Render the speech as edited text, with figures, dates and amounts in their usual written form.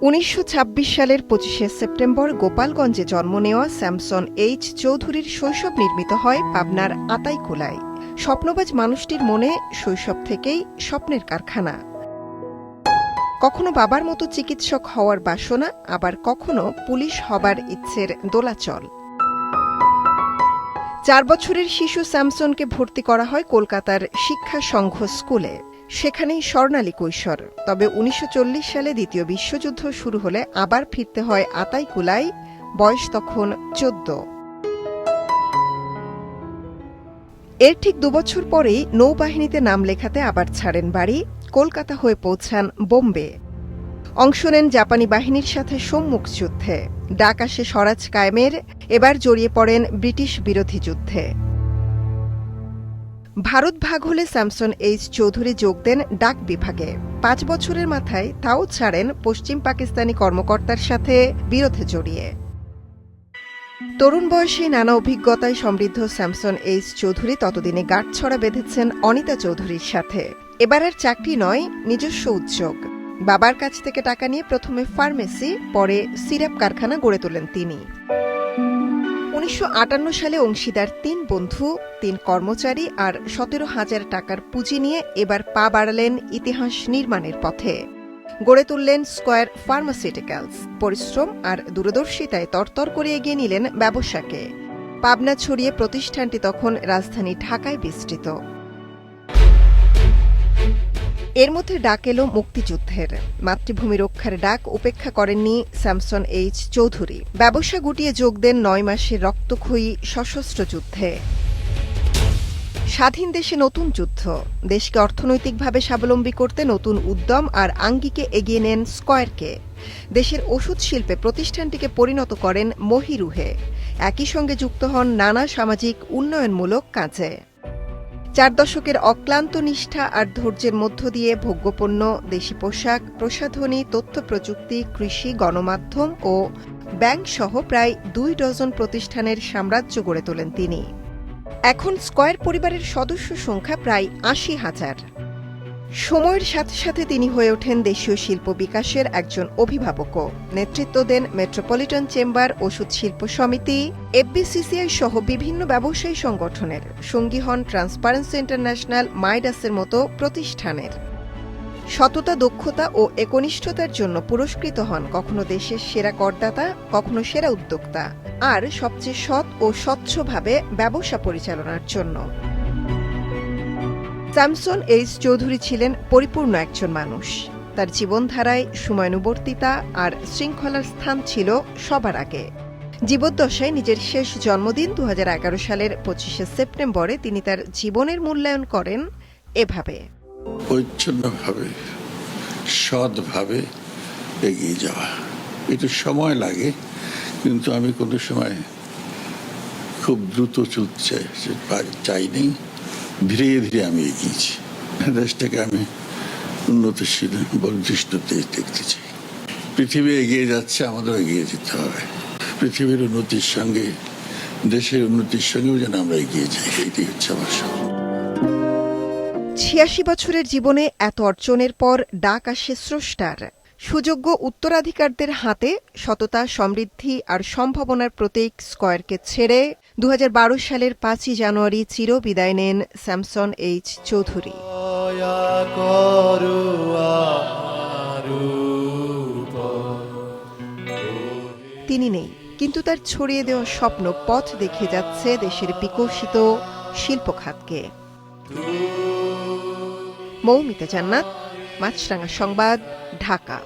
১৯২৬ সালের ২৫শে সেপ্টেম্বর গোপালগঞ্জে জন্ম নেওয়া স্যামসন এইচ চৌধুরীর শৈশব নির্মিত হয় পাবনার আতাইকুলায়। স্বপ্নবাজ মানুষটির মনে শৈশব থেকেই স্বপ্নের কারখানা। কখনো বাবার মতো চিকিৎসক হওয়ার বাসনা, আবার কখনো পুলিশ হবার ইচ্ছের দোলাচল। ৪ বছরের শিশু স্যামসনকে ভর্তি করা হয় কলকাতার শিক্ষা সংঘ স্কুলে। সেখানেই স্বর্ণালী কৈশোর। তবে ১৯৪০ সালে দ্বিতীয় বিশ্বযুদ্ধ শুরু হলে আবার ফিরতে হয় আতাইকুলায়। বয়স তখন ১৪। এর ঠিক ২ বছর পরেই নৌবাহিনীতে নাম লেখাতে আবার ছাড়েন বাড়ি, কলকাতা হয়ে পৌঁছান বোম্বে। অংশ নেন জাপানি বাহিনীর সাথে সম্মুখ যুদ্ধে। ডাক আসে স্বরাজ কায়েমের, এবার জড়িয়ে পড়েন ব্রিটিশ বিরোধী যুদ্ধে। ভারত ভাগ হলে স্যামসন এইচ চৌধুরী যোগ দেন ডাক বিভাগে। ৫ বছরের মাথায় তাও ছাড়েন পশ্চিম পাকিস্তানি কর্মকর্তার সাথে বিরোধে জড়িয়ে। তরুণ বয়সে নানা অভিজ্ঞতায় সমৃদ্ধ স্যামসন এইচ চৌধুরী ততদিনে গাঁটছড়া বেঁধেছেন অনিতা চৌধুরীর সাথে। এবার আর চাকরি নয়, নিজস্ব উদ্যোগ। বাবার কাছ থেকে টাকা নিয়ে প্রথমে ফার্মেসি, পরে সিরাপ কারখানা গড়ে তোলেন তিনি। ১৯৫৮ সালে অংশীদার ৩ বন্ধু, ৩ কর্মচারী আর ১৭,০০০ টাকার পুঁজি নিয়ে এবার পা বাড়ালেন ইতিহাস নির্মাণের পথে। গড়ে তুললেন স্কয়ার ফার্মাসিউটিক্যালস। পরিশ্রম আর দূরদর্শিতায় তরতর করে এগিয়ে নিলেন ব্যবসাকে। পাবনা ছড়িয়ে প্রতিষ্ঠানটি তখন রাজধানী ঢাকায় বিস্তৃত। এর মধ্যে ডাক এলো মুক্তিযুদ্ধের। মাতৃভূমি রক্ষার ডাক উপেক্ষা করেননি স্যামসন এইচ চৌধুরী। ব্যবসা গুটিয়ে যোগ দেন ৯ মাসের রক্তক্ষয়ী সশস্ত্র যুদ্ধে। স্বাধীন দেশে নতুন যুদ্ধ। দেশকে অর্থনৈতিকভাবে স্বাবলম্বী করতে নতুন উদ্যম আর আঙ্গিকে এগিয়ে নেন স্কয়ারকে। দেশের ওষুধ শিল্পে প্রতিষ্ঠানটিকে পরিণত করেন মহিরুহে। একই সঙ্গে যুক্ত হন নানা সামাজিক উন্নয়নমূলক কাজে। ৪ দশকের অক্লান্ত নিষ্ঠা আর ধৈর্যের মধ্য দিয়ে ভোগ্যপণ্য, দেশি পোশাক, প্রসাধনী, তথ্য প্রযুক্তি, কৃষি, গণমাধ্যম ও ব্যাংক সহ প্রায় ২ ডজন প্রতিষ্ঠানের সাম্রাজ্য গড়ে তোলেন তিনি। এখন স্কয়ার পরিবারের সদস্য সংখ্যা প্রায় ৮০,০০০। সময়ের সাথে সাথে তিনি হয়ে ওঠেন দেশীয় শিল্প বিকাশের একজন অভিভাবকও। নেতৃত্ব দেন মেট্রোপলিটন চেম্বার, ওষুধ শিল্প সমিতি, এফবিসিসিআই সহ বিভিন্ন ব্যবসায়ী সংগঠনের। সঙ্গী হন ট্রান্সপারেন্সি ইন্টারন্যাশনাল, মাইডাসের মতো প্রতিষ্ঠানের। সততা, দক্ষতা ও একনিষ্ঠতার জন্য পুরস্কৃত হন কখনো দেশের সেরা করদাতা, কখনো সেরা উদ্যোক্তা, আর সবচেয়ে সৎ ও স্বচ্ছভাবে ব্যবসা পরিচালনার জন্য। স্যামসন এইচ চৌধুরী ছিলেন পরিপূর্ণ একজন মানুষ। তার জীবনধারায় সময়ানুবর্তিতা আর শৃঙ্খলার স্থান ছিল সবার আগে। জীবদ্দশায় নিজের শেষ জন্মদিন ২০১১ সালের ২৫শে সেপ্টেম্বরে তিনি তার জীবনের মূল্যায়ন করেন এভাবে: পরিচ্ছন্নভাবে, সৎভাবে এগিয়ে যাওয়া। একটু সময় লাগে, কিন্তু আমি কোনো সময় খুব দ্রুত চলতে চাইনি। ধীরে ধীরে আমি এগিয়েছি। দেশটাকে আমি উন্নতশীল বলিষ্ঠ দেশ দেখতে চাই। পৃথিবী এগিয়ে যাচ্ছে, আমাদের এগিয়ে যেতে হবে। পৃথিবীর উন্নতির সঙ্গে, দেশের উন্নতির সঙ্গেও যেন আমরা এগিয়ে যাই, এটাই হচ্ছে আমার স্বপ্ন। ৮৬ বছরের জীবনে এত অর্জনের পর ডাক আসে স্রষ্টার। সুযোগ্য উত্তরাধিকারদের হাতে সততা, সমৃদ্ধি আর সম্ভাবনার প্রতীক স্কয়ারকে ছেড়ে ২০১২ সালের ৫ই জানুয়ারি চিরবিদায় নেন স্যামসন এইচ চৌধুরী। তিনি নেই, কিন্তু তার ছড়িয়ে দেওয়া স্বপ্ন পথ দেখিয়ে যাচ্ছে দেশের বিকশিত শিল্প খাতকে। মৌমিতা জান্নাত, মাছরাঙা সংবাদ, ঢাকা।